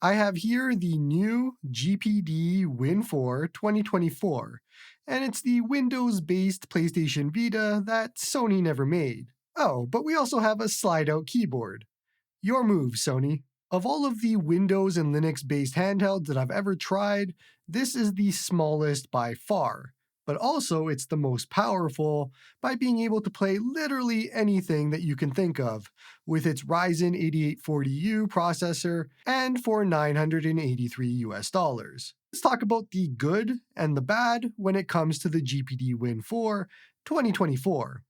I have here the new GPD Win 4 2024, and it's the Windows-based PlayStation Vita that Sony never made. Oh, but we also have a slide-out keyboard. Your move, Sony. Of all of the Windows and Linux-based handhelds that I've ever tried, this is the smallest by far. But also, it's the most powerful by being able to play literally anything that you can think of, with its Ryzen 8840U processor and for $983. Let's talk about the good and the bad when it comes to the GPD Win 4 2024.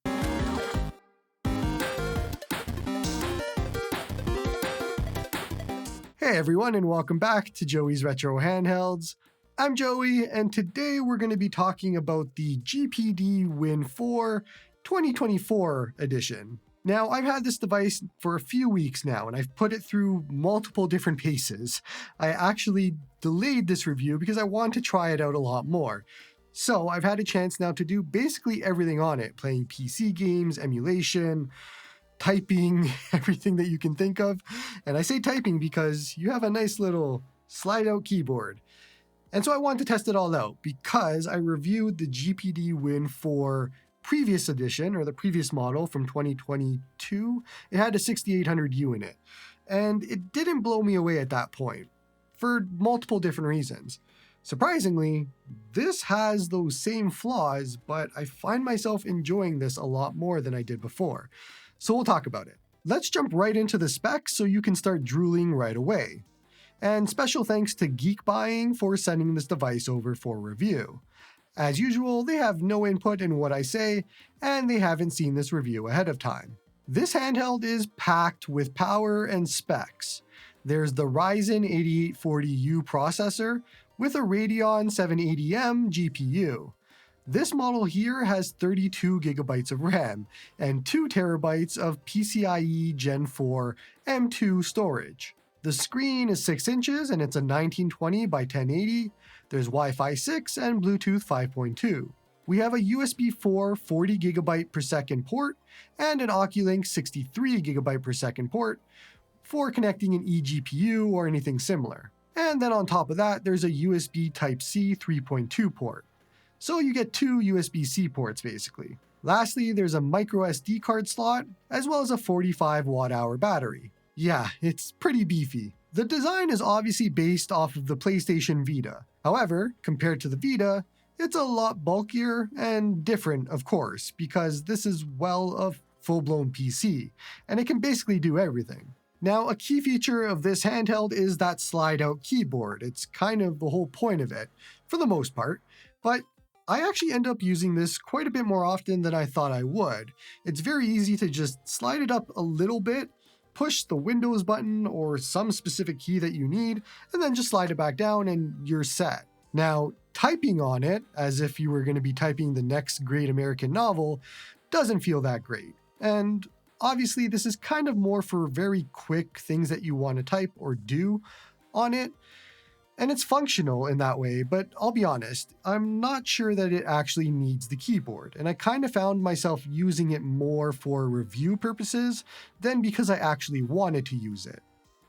Hey everyone, and welcome back to Joey's Retro Handhelds. I'm Joey, and today we're going to be talking about the GPD Win 4 2024 edition. Now, I've had this device for a few weeks now, and I've put it through multiple different paces. I actually delayed this review because I wanted to try it out a lot more. So I've had a chance now to do basically everything on it, playing PC games, emulation, typing, everything that you can think of. And I say typing because you have a nice little slide-out keyboard. And so I wanted to test it all out because I reviewed the GPD Win 4 previous edition, or the previous model from 2022. It had a 6800U in it. And it didn't blow me away at that point, for multiple different reasons. Surprisingly, this has those same flaws, but I find myself enjoying this a lot more than I did before. So we'll talk about it. Let's jump right into the specs so you can start drooling right away. And special thanks to Geek Buying for sending this device over for review. As usual, they have no input in what I say, and they haven't seen this review ahead of time. This handheld is packed with power and specs. There's the Ryzen 8840U processor with a Radeon 780M GPU. This model here has 32 gigabytes of RAM and 2 terabytes of PCIe Gen 4 M2 storage. The screen is 6 inches and it's a 1920 by 1080. There's Wi-Fi 6 and Bluetooth 5.2. We have a USB 4 40 gigabyte per second port and an Oculink 63 gigabyte per second port for connecting an eGPU or anything similar. And then on top of that, there's a USB Type-C 3.2 port. So you get 2 USB-C ports basically. Lastly, there's a micro SD card slot, as well as a 45 watt-hour battery. Yeah, it's pretty beefy. The design is obviously based off of the PlayStation Vita. However, compared to the Vita, it's a lot bulkier and different, of course, because this is, well, a full-blown PC, and it can basically do everything. Now, a key feature of this handheld is that slide-out keyboard. It's kind of the whole point of it, for the most part, but I actually end up using this quite a bit more often than I thought I would. It's very easy to just slide it up a little bit, push the Windows button or some specific key that you need, and then just slide it back down and you're set. Now, typing on it, as if you were going to be typing the next great American novel, doesn't feel that great. And obviously, this is kind of more for very quick things that you want to type or do on it. And it's functional in that way, but I'll be honest, I'm not sure that it actually needs the keyboard, and I kind of found myself using it more for review purposes than because I actually wanted to use it.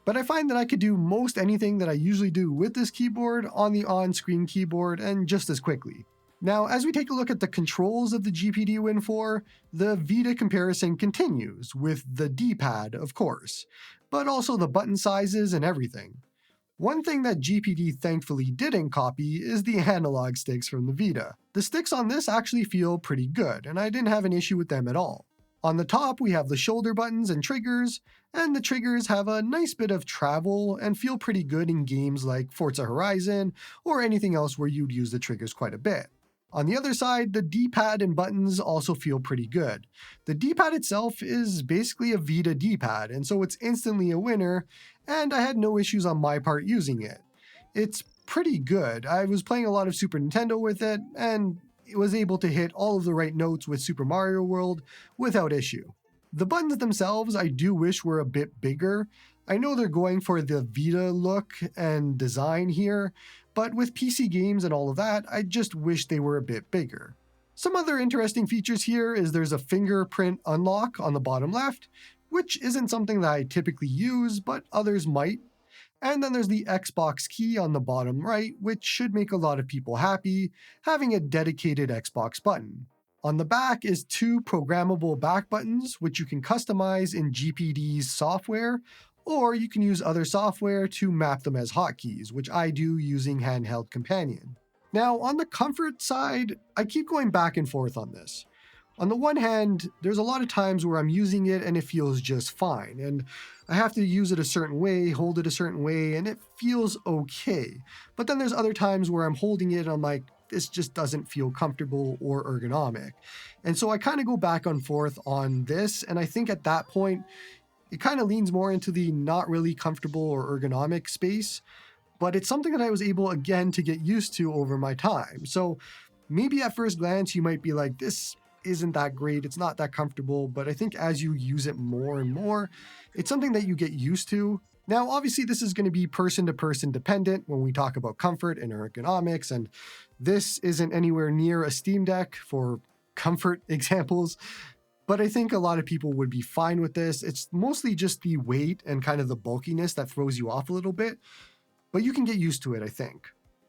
But I find that I could do most anything that I usually do with this keyboard on the on-screen keyboard and just as quickly. Now, as we take a look at the controls of the GPD Win 4, the Vita comparison continues, with the D-pad, of course, but also the button sizes and everything. One thing that GPD thankfully didn't copy is the analog sticks from the Vita. The sticks on this actually feel pretty good, and I didn't have an issue with them at all. On the top, we have the shoulder buttons and triggers, and the triggers have a nice bit of travel and feel pretty good in games like Forza Horizon or anything else where you'd use the triggers quite a bit. On the other side, the D-pad and buttons also feel pretty good. The D-pad itself is basically a Vita D-pad, and so it's instantly a winner, and I had no issues on my part using it. It's pretty good. I was playing a lot of Super Nintendo with it, and was able to hit all of the right notes with Super Mario World without issue. The buttons themselves I do wish were a bit bigger. I know they're going for the Vita look and design here, but with PC games and all of that, I just wish they were a bit bigger. Some other interesting features here is there's a fingerprint unlock on the bottom left, which isn't something that I typically use, but others might. And then there's the Xbox key on the bottom right, which should make a lot of people happy, having a dedicated Xbox button. On the back is two programmable back buttons, which you can customize in GPD's software, or you can use other software to map them as hotkeys, which I do using Handheld Companion. Now, on the comfort side, I keep going back and forth on this. On the one hand, there's a lot of times where I'm using it and it feels just fine, and I have to use it a certain way, hold it a certain way, and it feels okay. But then there's other times where I'm holding it and I'm like, this just doesn't feel comfortable or ergonomic. And so I kind of go back and forth on this, and I think at that point, it kind of leans more into the not really comfortable or ergonomic space, but it's something that I was able again to get used to over my time. So maybe at first glance, you might be like, this isn't that great, it's not that comfortable, but I think as you use it more and more, it's something that you get used to. Now, obviously, this is going to be person to person dependent when we talk about comfort and ergonomics, and this isn't anywhere near a Steam Deck for comfort examples, but I think a lot of people would be fine with this. It's mostly just the weight and kind of the bulkiness that throws you off a little bit, but you can get used to it, I think.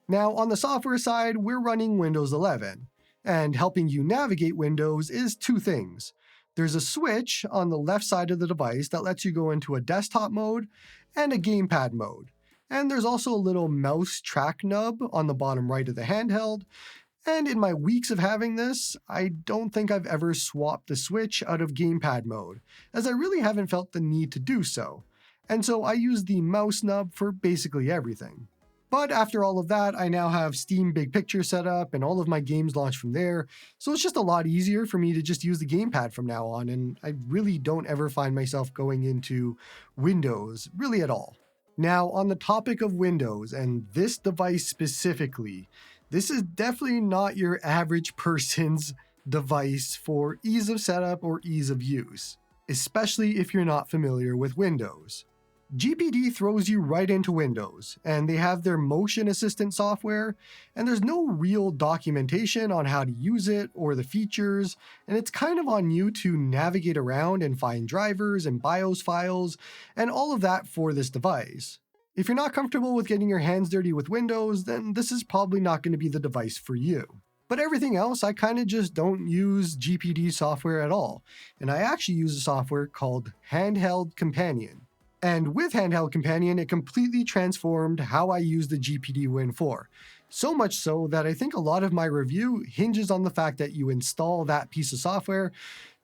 Now, on the software side, we're running Windows 11. And helping you navigate Windows is two things. There's a switch on the left side of the device that lets you go into a desktop mode and a gamepad mode. And there's also a little mouse track nub on the bottom right of the handheld. And in my weeks of having this, I don't think I've ever swapped the switch out of gamepad mode, as I really haven't felt the need to do so. And so I use the mouse nub for basically everything. But after all of that, I now have Steam Big Picture set up and all of my games launch from there, so it's just a lot easier for me to just use the gamepad from now on, and I really don't ever find myself going into Windows, really at all. Now, on the topic of Windows, and this device specifically, this is definitely not your average person's device for ease of setup or ease of use, especially if you're not familiar with Windows. GPD throws you right into Windows, and they have their motion assistant software, and there's no real documentation on how to use it or the features, and it's kind of on you to navigate around and find drivers and BIOS files and all of that for this device. If you're not comfortable with getting your hands dirty with Windows, then this is probably not going to be the device for you. But everything else, I kind of just don't use GPD software at all, and I actually use a software called Handheld Companion. And with Handheld Companion, it completely transformed how I use the GPD Win 4. So much so that I think a lot of my review hinges on the fact that you install that piece of software,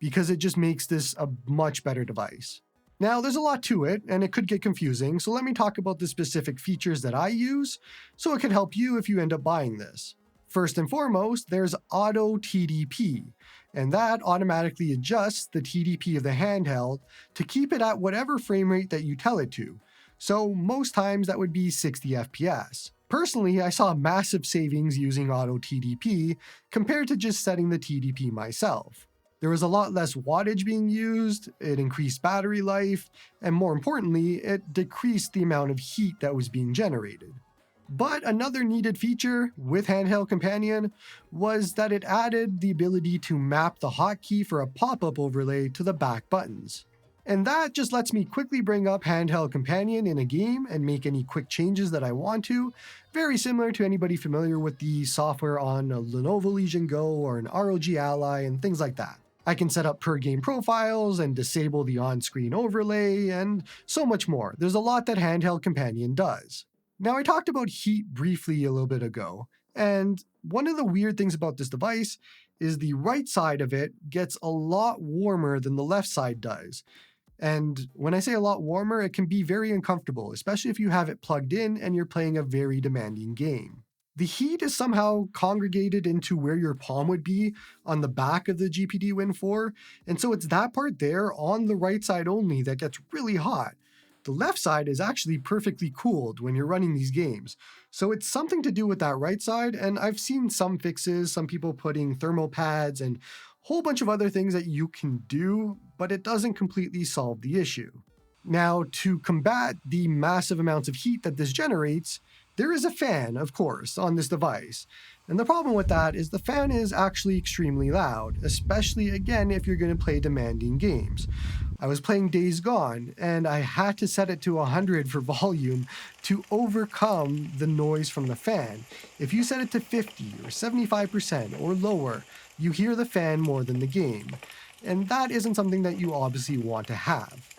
because it just makes this a much better device. Now, there's a lot to it, and it could get confusing, so let me talk about the specific features that I use, so it can help you if you end up buying this. First and foremost, there's Auto TDP, and that automatically adjusts the TDP of the handheld to keep it at whatever frame rate that you tell it to. So most times that would be 60 FPS. Personally, I saw massive savings using Auto TDP compared to just setting the TDP myself. There was a lot less wattage being used, it increased battery life, and more importantly, it decreased the amount of heat that was being generated. But another needed feature with Handheld Companion was that it added the ability to map the hotkey for a pop-up overlay to the back buttons. And that just lets me quickly bring up Handheld Companion in a game and make any quick changes that I want to, very similar to anybody familiar with the software on a Lenovo Legion Go or an ROG Ally and things like that. I can set up per game profiles and disable the on-screen overlay and so much more. There's a lot that Handheld Companion does. Now, I talked about heat briefly a little bit ago, and one of the weird things about this device is the right side of it gets a lot warmer than the left side does. And when I say a lot warmer, it can be very uncomfortable, especially if you have it plugged in and you're playing a very demanding game. The heat is somehow congregated into where your palm would be on the back of the GPD Win 4, and so it's that part there on the right side only that gets really hot. The left side is actually perfectly cooled when you're running these games. So it's something to do with that right side, and I've seen some fixes, some people putting thermal pads and a whole bunch of other things that you can do, but it doesn't completely solve the issue. Now, to combat the massive amounts of heat that this generates, there is a fan, of course, on this device. And the problem with that is the fan is actually extremely loud, especially again if you're going to play demanding games. I was playing Days Gone, and I had to set it to 100 for volume to overcome the noise from the fan. If you set it to 50 or 75% or lower, you hear the fan more than the game. And that isn't something that you obviously want to have.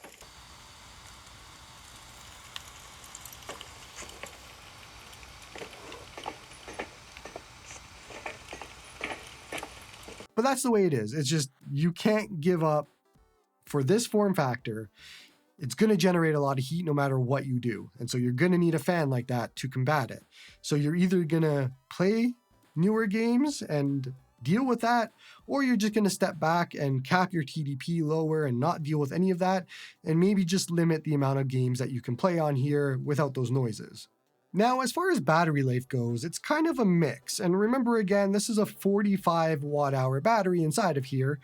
But that's the way it is. It's just, you can't give up for this form factor. It's going to generate a lot of heat no matter what you do. And so you're going to need a fan like that to combat it. So you're either going to play newer games and deal with that, or you're just going to step back and cap your TDP lower and not deal with any of that, and maybe just limit the amount of games that you can play on here without those noises. Now, as far as battery life goes, it's kind of a mix. And remember again, this is a 45 watt-hour battery inside of here,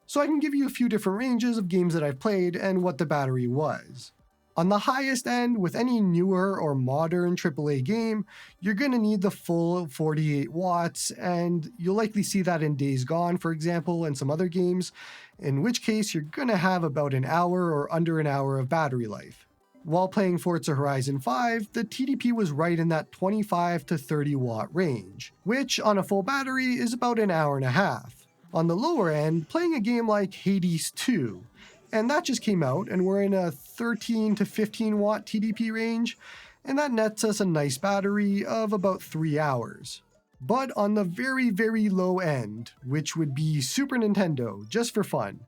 so I can give you a few different ranges of games that I've played and what the battery was. On the highest end, with any newer or modern AAA game, you're going to need the full 48 watts, and you'll likely see that in Days Gone, for example, and some other games, in which case you're going to have about an hour or under an hour of battery life. While playing Forza Horizon 5, the TDP was right in that 25 to 30 watt range, which on a full battery is about an hour and a half. On the lower end, playing a game like Hades 2, and that just came out, and we're in a 13 to 15 watt TDP range, and that nets us a nice battery of about 3 hours. But on the very, very low end, which would be Super Nintendo, just for fun,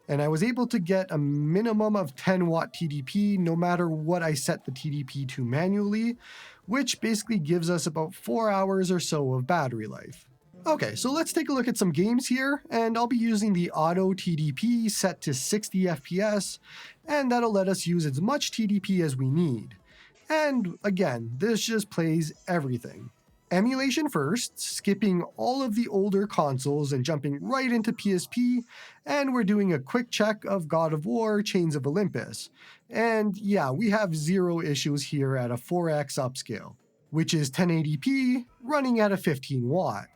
and I was able to get a minimum of 10 watt TDP no matter what I set the TDP to manually, which basically gives us about 4 hours or so of battery life. Okay, so let's take a look at some games here, and I'll be using the auto TDP set to 60 FPS, and that'll let us use as much TDP as we need. And again, this just plays everything. Emulation first, skipping all of the older consoles and jumping right into PSP, and we're doing a quick check of God of War Chains of Olympus. And yeah, we have zero issues here at a 4x upscale, which is 1080p running at a 15 watt.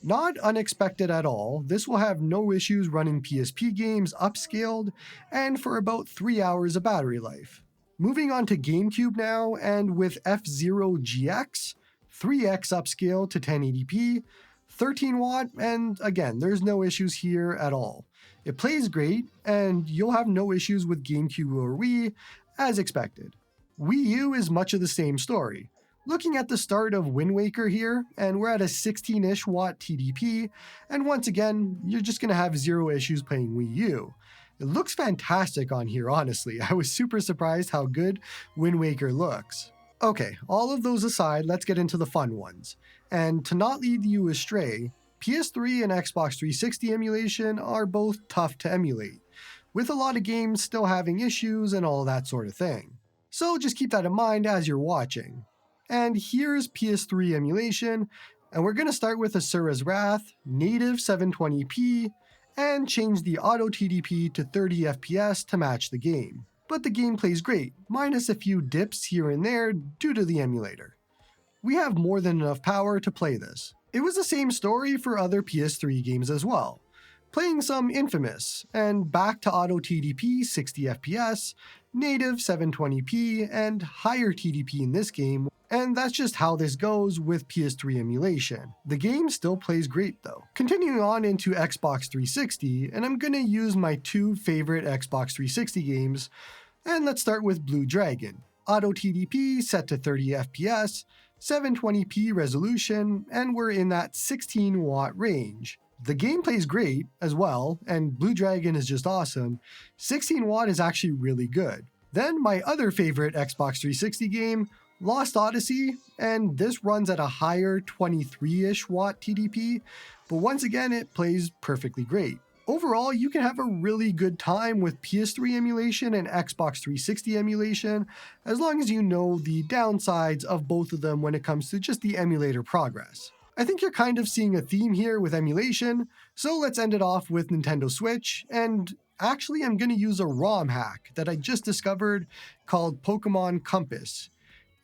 Not unexpected at all, this will have no issues running PSP games upscaled and for about 3 hours of battery life. Moving on to GameCube now, and with F-Zero GX, 3x upscale to 1080p, 13 watt, and again, there's no issues here at all. It plays great, and you'll have no issues with GameCube or Wii, as expected. Wii U is much of the same story. Looking at the start of Wind Waker here, and we're at a 16-ish watt TDP, and once again, you're just going to have zero issues playing Wii U. It looks fantastic on here, honestly. I was super surprised how good Wind Waker looks. Okay, all of those aside, let's get into the fun ones. And to not lead you astray, PS3 and Xbox 360 emulation are both tough to emulate, with a lot of games still having issues and all that sort of thing. So just keep that in mind as you're watching. And here's PS3 emulation, and we're going to start with Asura's Wrath, native 720p, and change the auto TDP to 30 FPS to match the game. But the game plays great, minus a few dips here and there due to the emulator. We have more than enough power to play this. It was the same story for other PS3 games as well. Playing some Infamous, and back to auto TDP 60 FPS, native 720p, and higher TDP in this game, and that's just how this goes with PS3 emulation. The game still plays great though. Continuing on into Xbox 360, and I'm gonna use my two favorite Xbox 360 games, and let's start with Blue Dragon. Auto TDP set to 30 FPS, 720p resolution, and we're in that 16 watt range. The game plays great as well, and Blue Dragon is just awesome. 16 watt is actually really good. Then my other favorite Xbox 360 game, Lost Odyssey, and this runs at a higher 23-ish watt TDP, but once again it plays perfectly great. Overall, you can have a really good time with PS3 emulation and Xbox 360 emulation, as long as you know the downsides of both of them when it comes to just the emulator progress. I think you're kind of seeing a theme here with emulation, so let's end it off with Nintendo Switch, and actually I'm going to use a ROM hack that I just discovered called Pokemon Compass.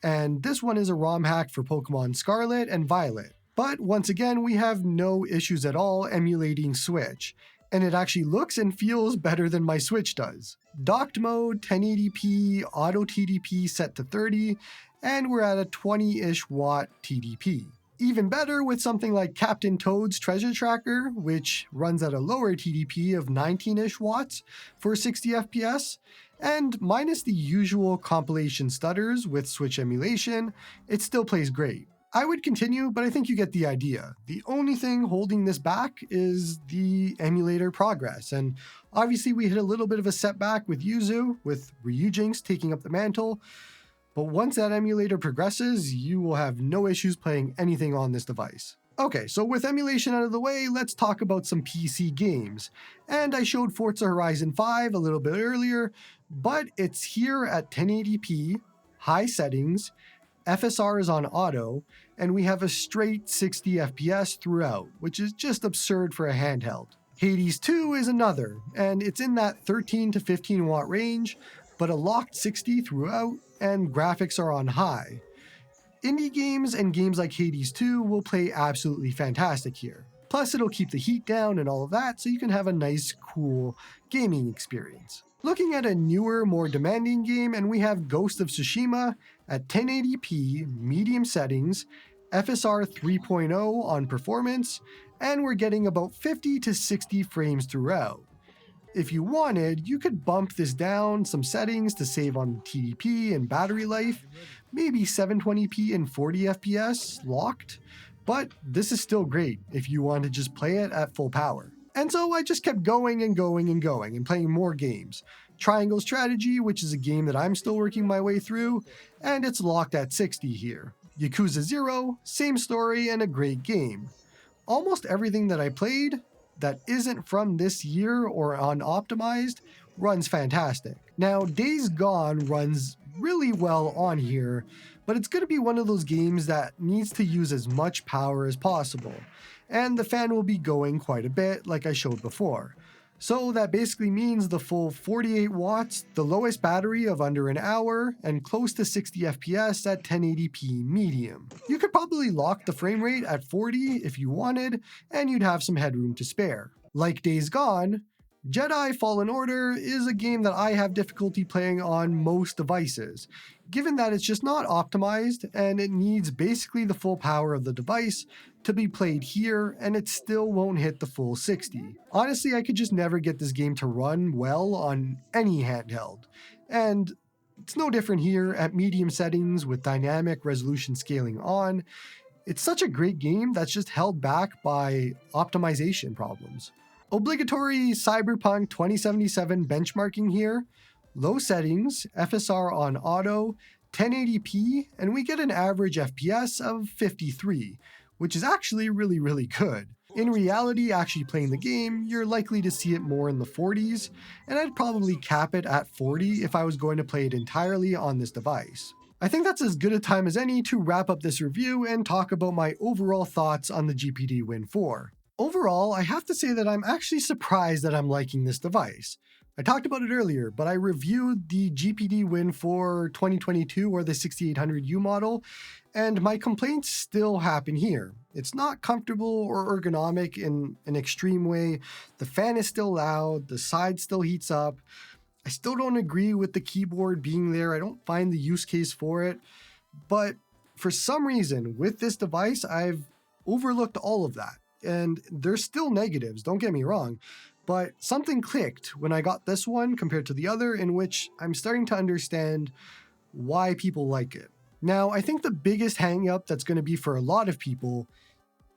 And this one is a ROM hack for Pokemon Scarlet and Violet. But once again, we have no issues at all emulating Switch. And it actually looks and feels better than my Switch does. Docked mode, 1080p, auto TDP set to 30, and we're at a 20-ish watt TDP. Even better with something like Captain Toad's Treasure Tracker, which runs at a lower TDP of 19-ish watts for 60 FPS, and minus the usual compilation stutters with Switch emulation, it still plays great. I would continue, but I think you get the idea. The only thing holding this back is the emulator progress, and obviously we hit a little bit of a setback with Yuzu, with Ryujinx taking up the mantle, but once that emulator progresses, you will have no issues playing anything on this device. Okay, so with emulation out of the way, let's talk about some PC games. And I showed Forza Horizon 5 a little bit earlier, but it's here at 1080p, high settings, FSR is on auto, and we have a straight 60 FPS throughout, which is just absurd for a handheld. Hades 2 is another, and it's in that 13 to 15 watt range, but a locked 60 throughout, and graphics are on high. Indie games and games like Hades 2 will play absolutely fantastic here. Plus, it'll keep the heat down and all of that, so you can have a nice, cool gaming experience. Looking at a newer, more demanding game, and we have Ghost of Tsushima at 1080p, medium settings, FSR 3.0 on performance, and we're getting about 50 to 60 frames throughout. If you wanted, you could bump this down some settings to save on TDP and battery life, maybe 720p and 40 FPS locked, but this is still great if you want to just play it at full power. And so I just kept going and playing more games. Triangle Strategy, which is a game that I'm still working my way through, and it's locked at 60 here. Yakuza 0, same story and a great game. Almost everything that I played that isn't from this year or unoptimized runs fantastic. Now, Days Gone runs really well on here, but it's going to be one of those games that needs to use as much power as possible, and the fan will be going quite a bit like I showed before. So that basically means the full 48 watts, the lowest battery of under an hour, and close to 60 FPS at 1080p medium. You could probably lock the frame rate at 40 if you wanted, and you'd have some headroom to spare. Like Days Gone, Jedi Fallen Order is a game that I have difficulty playing on most devices, given that it's just not optimized and it needs basically the full power of the device to be played here, and it still won't hit the full 60. Honestly, I could just never get this game to run well on any handheld, and it's no different here at medium settings with dynamic resolution scaling on. It's such a great game that's just held back by optimization problems. Obligatory Cyberpunk 2077 benchmarking here, low settings, FSR on auto, 1080p, and we get an average FPS of 53, which is actually really good. In reality, actually playing the game, you're likely to see it more in the 40s, and I'd probably cap it at 40 if I was going to play it entirely on this device. I think that's as good a time as any to wrap up this review and talk about my overall thoughts on the GPD Win 4. Overall, I have to say that I'm actually surprised that I'm liking this device. I talked about it earlier, but I reviewed the GPD Win 4 2022 or the 6800U model, and my complaints still happen here. It's not comfortable or ergonomic in an extreme way. The fan is still loud, the side still heats up. I still don't agree with the keyboard being there. I don't find the use case for it. But for some reason, with this device, I've overlooked all of that. And there's still negatives, don't get me wrong, but something clicked when I got this one compared to the other, in which I'm starting to understand why people like it. Now, I think the biggest hang-up that's going to be for a lot of people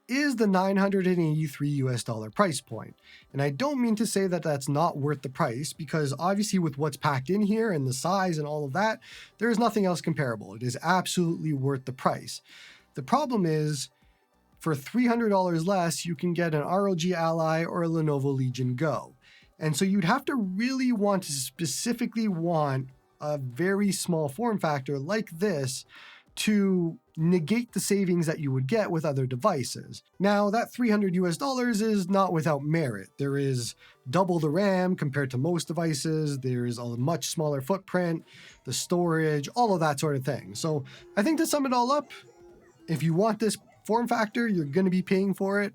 is the $983 price point. And I don't mean to say that that's not worth the price, because obviously with what's packed in here and the size and all of that, there is nothing else comparable. It is absolutely worth the price. The problem is, for $300 less, you can get an ROG Ally or a Lenovo Legion Go. And so you'd have to really want to specifically want a very small form factor like this to negate the savings that you would get with other devices. Now, that $300 is not without merit. There is double the RAM compared to most devices. There's a much smaller footprint, the storage, all of that sort of thing. So I think to sum it all up, if you want this form factor, you're going to be paying for it,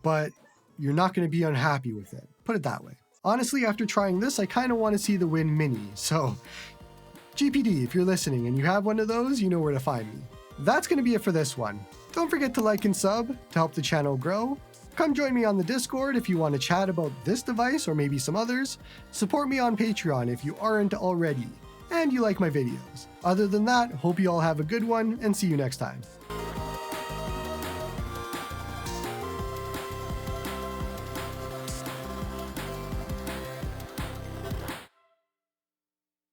but you're not going to be unhappy with it. Put it that way. Honestly, after trying this, I kind of want to see the Win Mini. So GPD, if you're listening and you have one of those, you know where to find me. That's going to be it for this one. Don't forget to like and sub to help the channel grow. Come join me on the Discord if you want to chat about this device or maybe some others. Support me on Patreon if you aren't already, and you like my videos. Other than that, hope you all have a good one and see you next time.